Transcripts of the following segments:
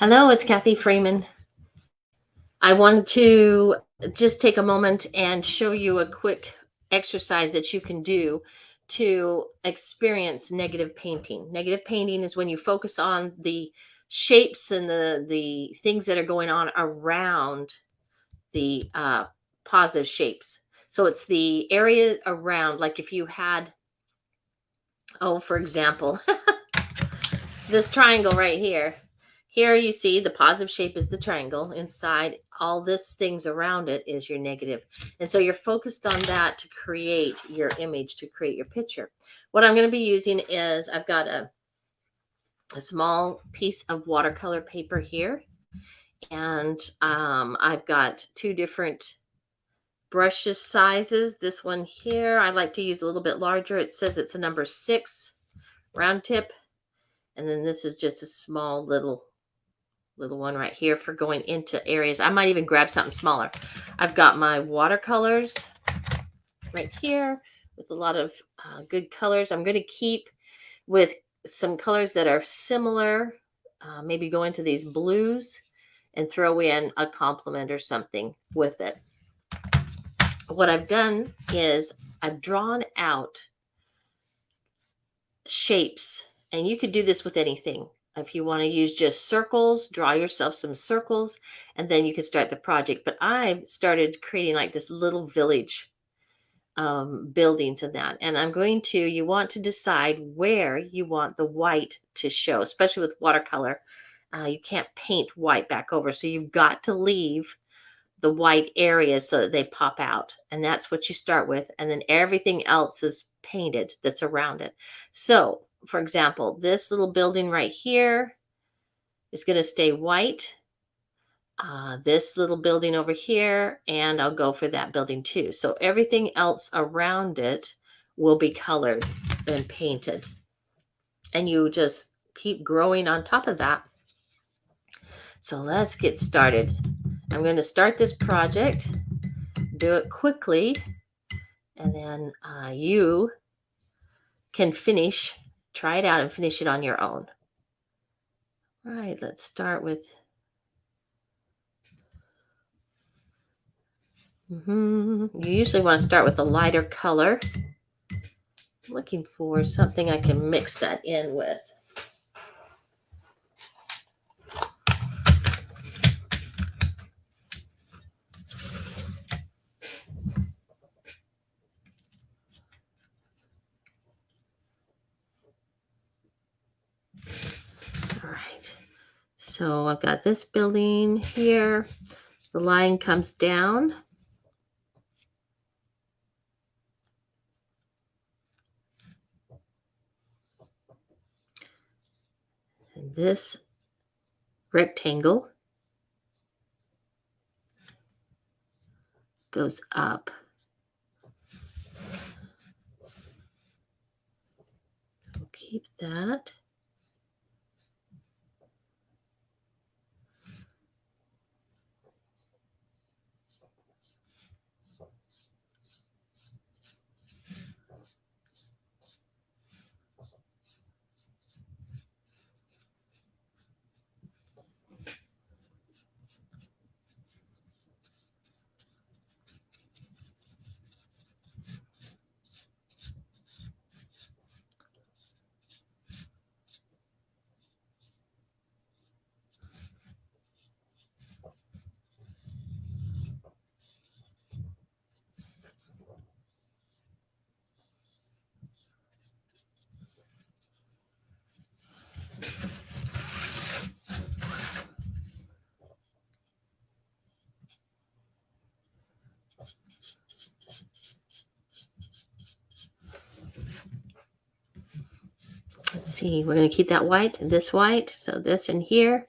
Hello, it's Kathy Freeman. I wanted to just take a moment and show you a quick exercise that you can do to experience negative painting. Negative painting is when you focus on the shapes and the things that are going on around the positive shapes. So it's the area around, like if you had, oh, for example, this triangle right here. Here you see the positive shape is the triangle. Inside, all this things around it is your negative. And so you're focused on that to create your image, to create your picture. What I'm going to be using is I've got a small piece of watercolor paper here. And I've got two different brushes sizes. This one here, I like to use a little bit larger. It says it's a number 6 round tip. And then this is just a small little one right here for going into areas. I might even grab something smaller. I've got my watercolors right here with a lot of good colors. I'm going to keep with some colors that are similar, maybe go into these blues and throw in a complement or something with it. What I've done is I've drawn out shapes, and you could do this with anything. If you want to use just circles, draw yourself some circles, and then you can start the project. But I started creating like this little village buildings and that. And I'm going to, you want to decide where you want the white to show, especially with watercolor. You can't paint white back over. So you've got to leave the white areas so that they pop out. And that's what you start with. And then everything else is painted that's around it. So, for example, this little building right here is going to stay white. This little building over here, and I'll go for that building too. So everything else around it will be colored and painted. And you just keep growing on top of that. So let's get started. I'm going to start this project, do it quickly, and then you can finish, try it out and finish it on your own. All right, let's start with you usually want to start with a lighter color. I'm looking for something I can mix that in with. All right, so I've got this building here. The line comes down. And this rectangle goes up. We'll keep that. Let's see, we're going to keep that white, this white. So this in here,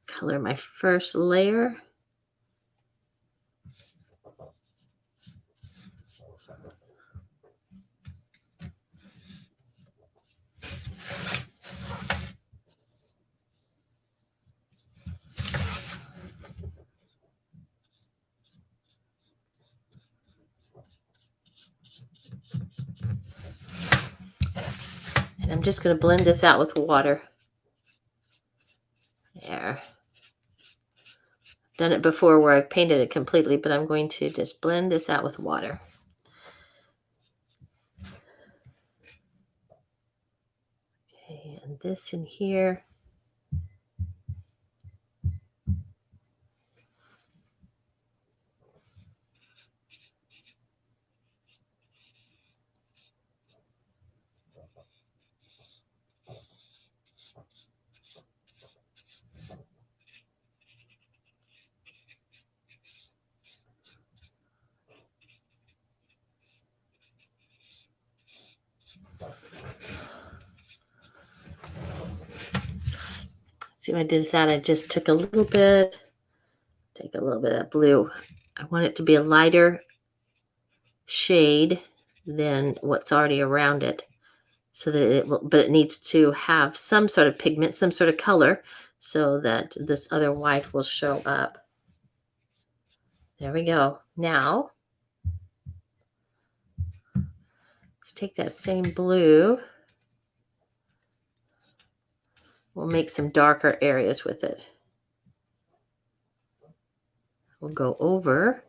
color my first layer. And I'm just going to blend this out with water. There. Done it before where I've painted it completely, but I'm going to just blend this out with water. Okay, and this in here. See what I did is that I just took a little bit, take a little bit of that blue. I want it to be a lighter shade than what's already around it, so that it will, but it needs to have some sort of pigment, some sort of color, so that this other white will show up. There we go. Now, let's take that same blue. We'll make some darker areas with it. We'll go over.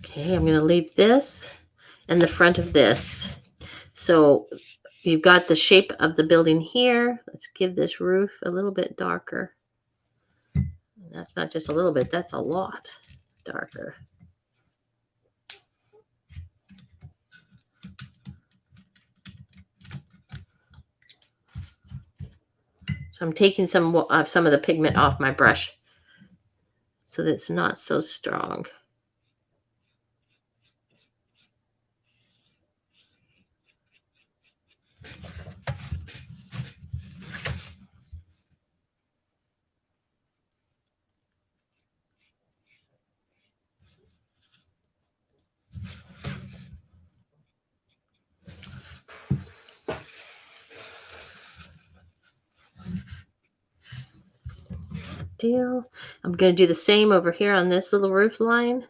Okay, I'm going to leave this and the front of this. So you've got the shape of the building here. Let's give this roof a little bit darker. That's not just a little bit, that's a lot darker. So I'm taking some of the pigment off my brush so that it's not so strong. Deal. I'm going to do the same over here on this little roof line.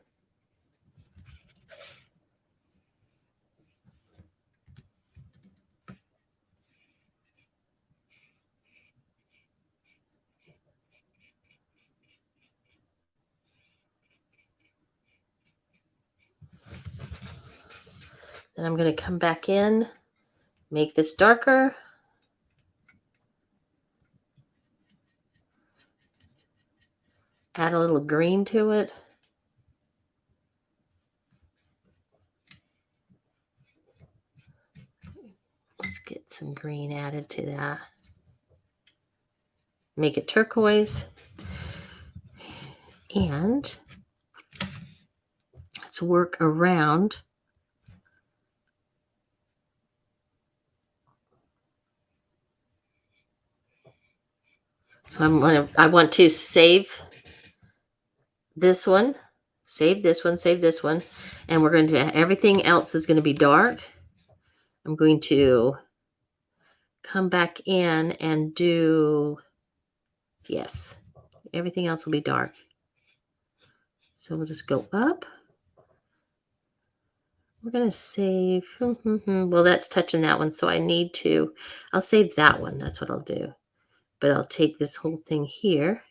Then I'm going to come back in, make this darker. Add a little green to it. Let's get some green added to that. Make it turquoise. And let's work around. So I want to save this one, save this one, save this one. And we're going to, everything else is going to be dark. I'm going to come back in and do, yes, everything else will be dark. So we'll just go up. We're going to save, well, that's touching that one. So I need to, I'll save that one. That's what I'll do. But I'll take this whole thing here.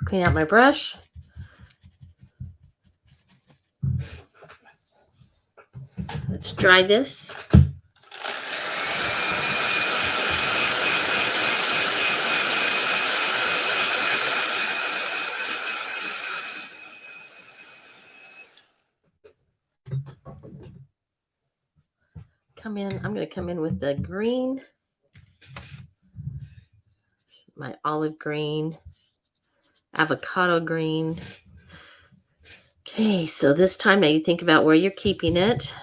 Clean out my brush. Let's dry this. I'm going to come in with the green, my olive green, avocado green. Okay, so this time now you think about where you're keeping it.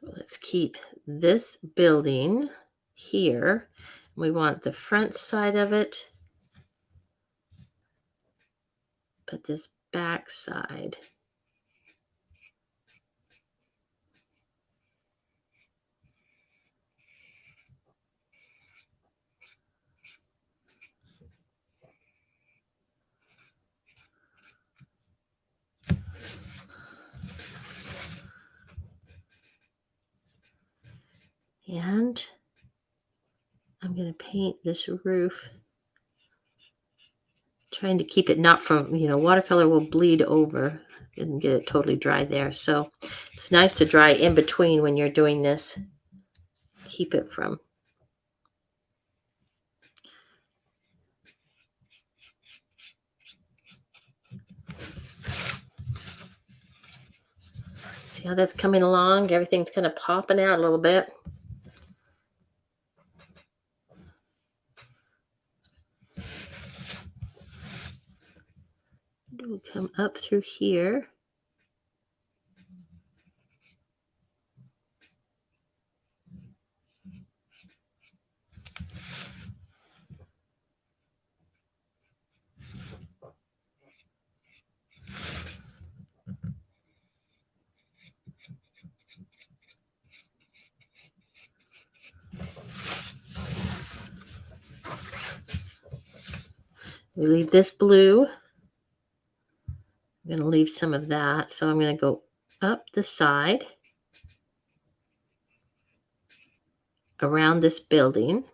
Let's keep this building here. We want the front side of it, but this back side. And I'm going to paint this roof, trying to keep it not from, watercolor will bleed over and get it totally dry there. So it's nice to dry in between when you're doing this. Keep it from. See how that's coming along? Everything's kind of popping out a little bit. We'll come up through here. We leave this blue. I'm going to leave some of that. So I'm going to go up the side around this building.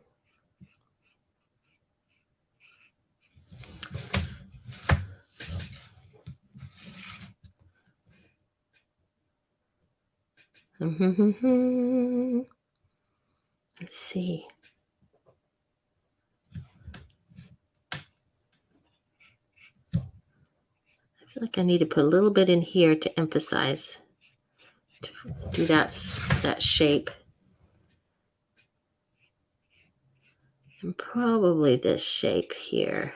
Let's see. I feel like I need to put a little bit in here to emphasize, to do that shape. And probably this shape here.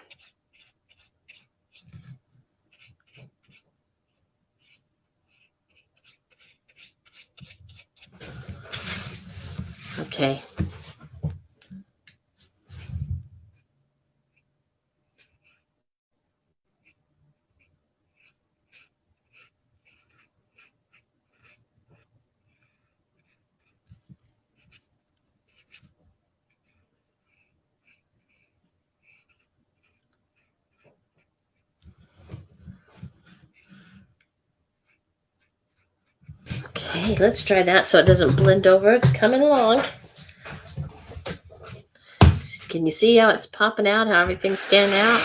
Okay. Okay, let's try that so it doesn't blend over. It's coming along. Can you see how it's popping out, how everything's standing out?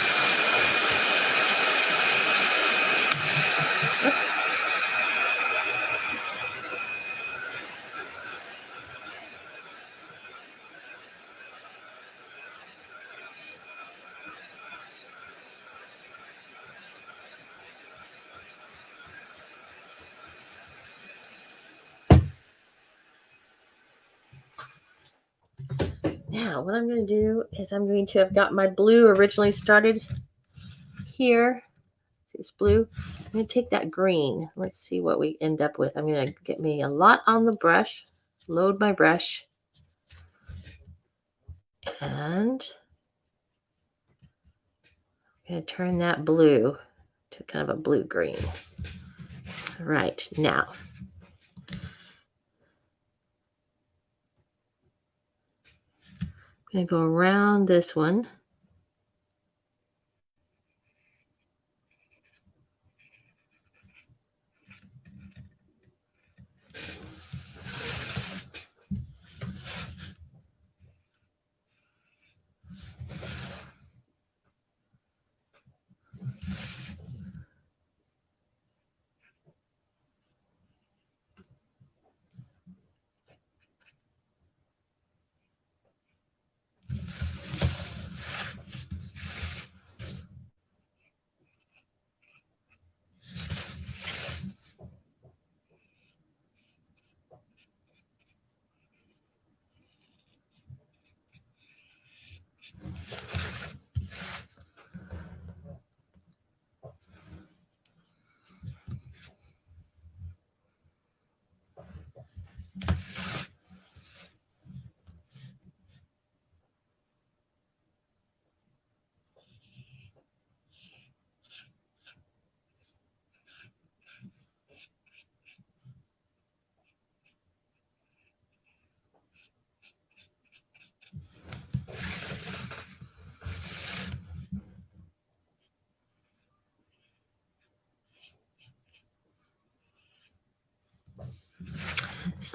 Oops. Now, what I'm going to do is I've got my blue originally started here. See this blue? I'm going to take that green. Let's see what we end up with. I'm going to get me a lot on the brush, load my brush, and I'm going to turn that blue to kind of a blue-green. All right, now. I'm going to go around this one.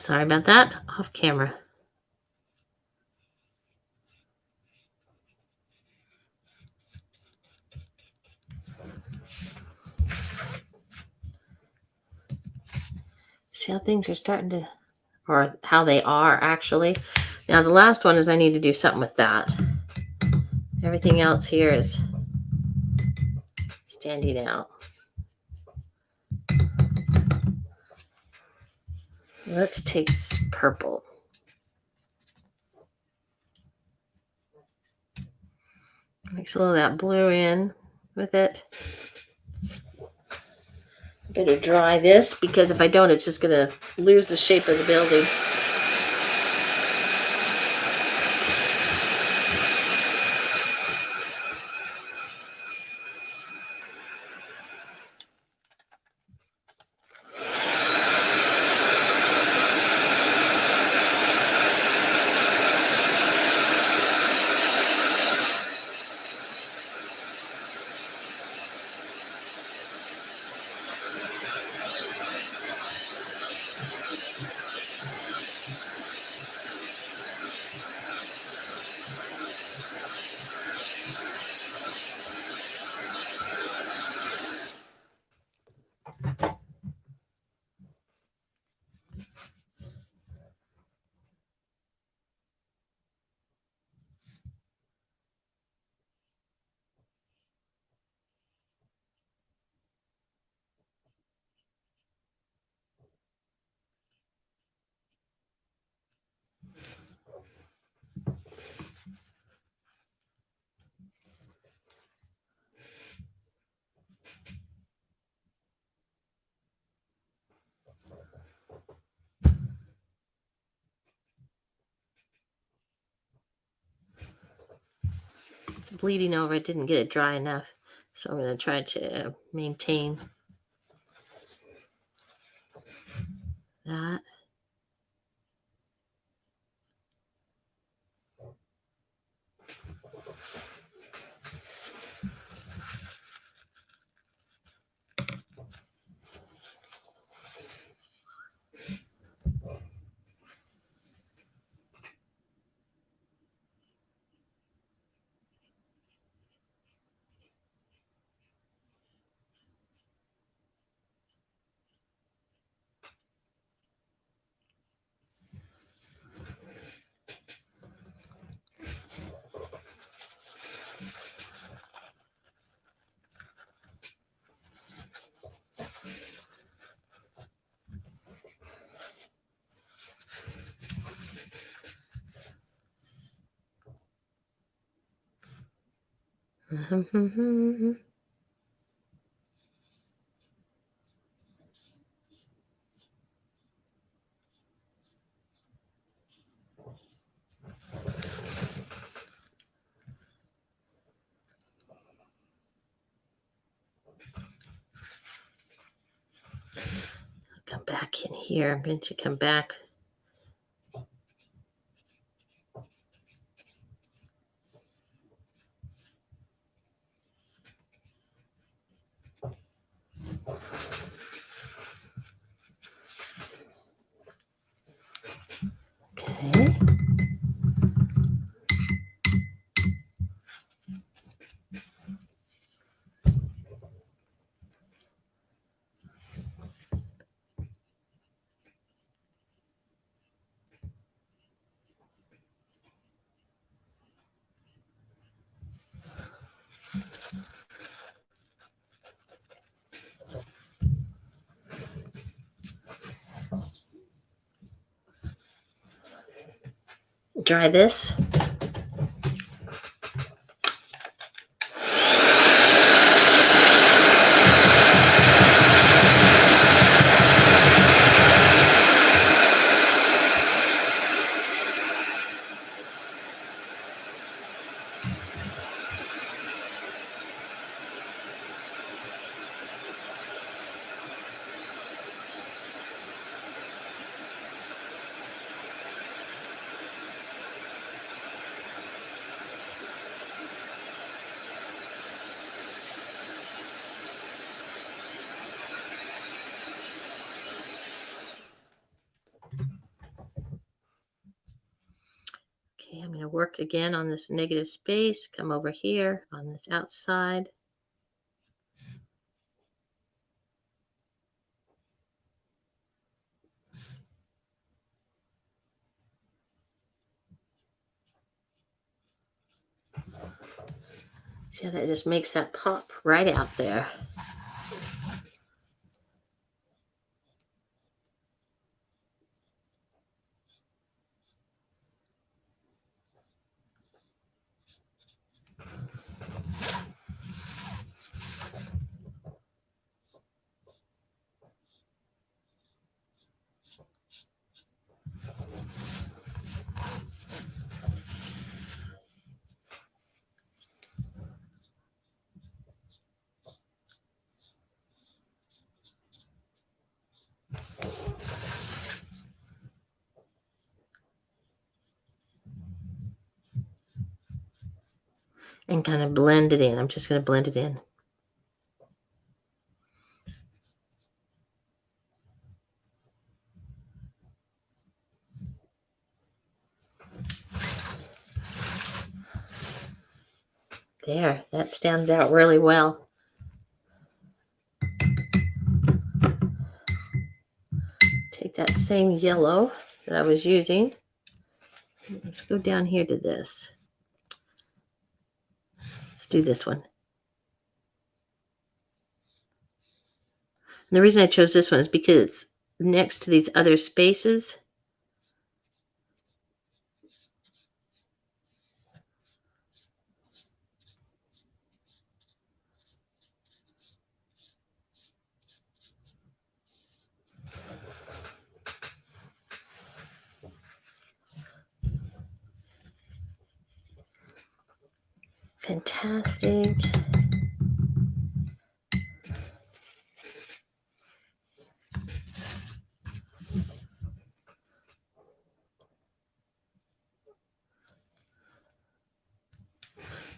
Sorry about that. Off camera. See how things are starting to, or how they are actually. Now the last one is I need to do something with that. Everything else here is standing out. Let's take purple. Mix a little of that blue in with it. Better dry this because if I don't, it's just going to lose the shape of the building. It's bleeding over. I didn't get it dry enough. So I'm going to try to maintain that. Come back in here. I'm going to come back. Okay. dry this. Okay, I'm going to work again on this negative space. Come over here on this outside. See how that just makes that pop right out there. And kind of blend it in. I'm just going to blend it in. There, that stands out really well. Take that same yellow that I was using. Let's go down here to this. Let's do this one. And the reason I chose this one is because it's next to these other spaces. Fantastic.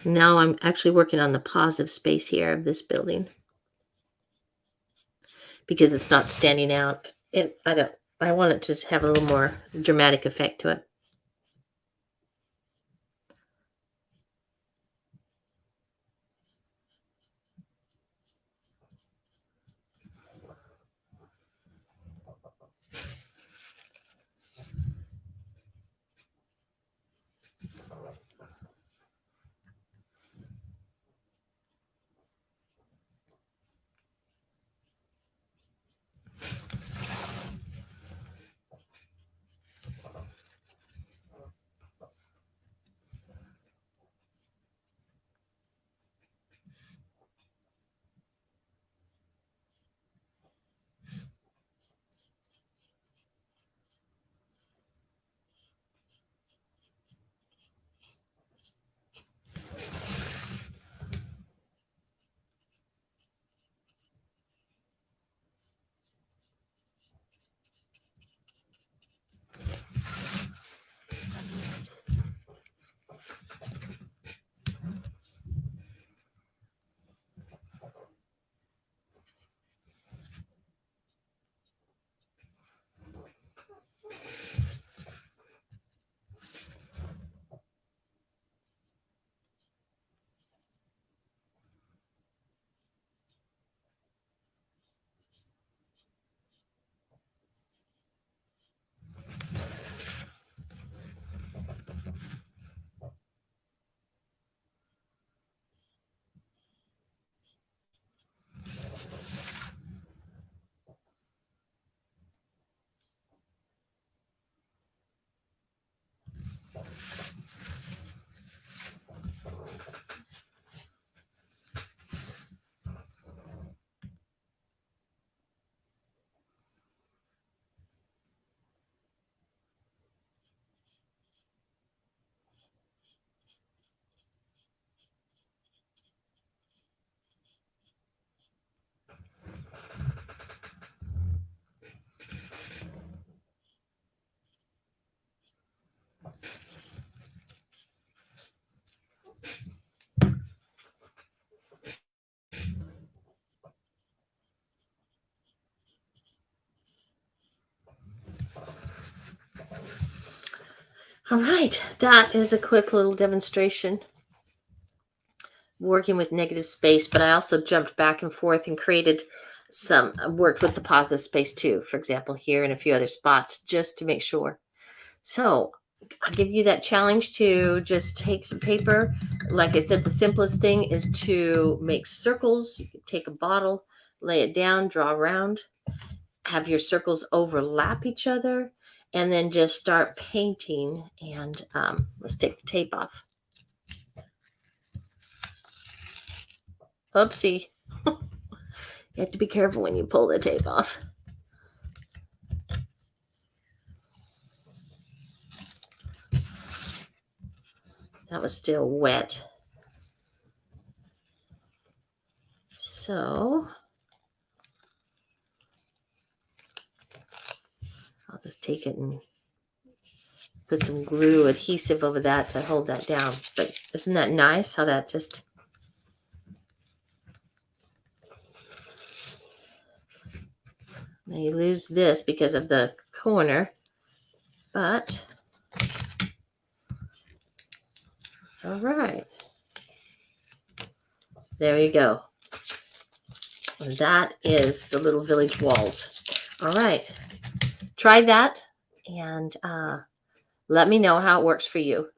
Now I'm actually working on the positive space here of this building because it's not standing out. And I want it to have a little more dramatic effect to it. All right, that is a quick little demonstration working with negative space, but I also jumped back and forth and created some, worked with the positive space too, for example, here and a few other spots just to make sure. So I'll give you that challenge to just take some paper. Like I said, the simplest thing is to make circles. You can take a bottle, lay it down, draw around, have your circles overlap each other, and then just start painting. And let's take the tape off. Oopsie. You have to be careful when you pull the tape off. That was still wet. So I'll just take it and put some glue adhesive over that to hold that down. But isn't that nice how that just... Now you lose this because of the corner, but all right. There you go. And that is the little village walls. All right. Try that and let me know how it works for you.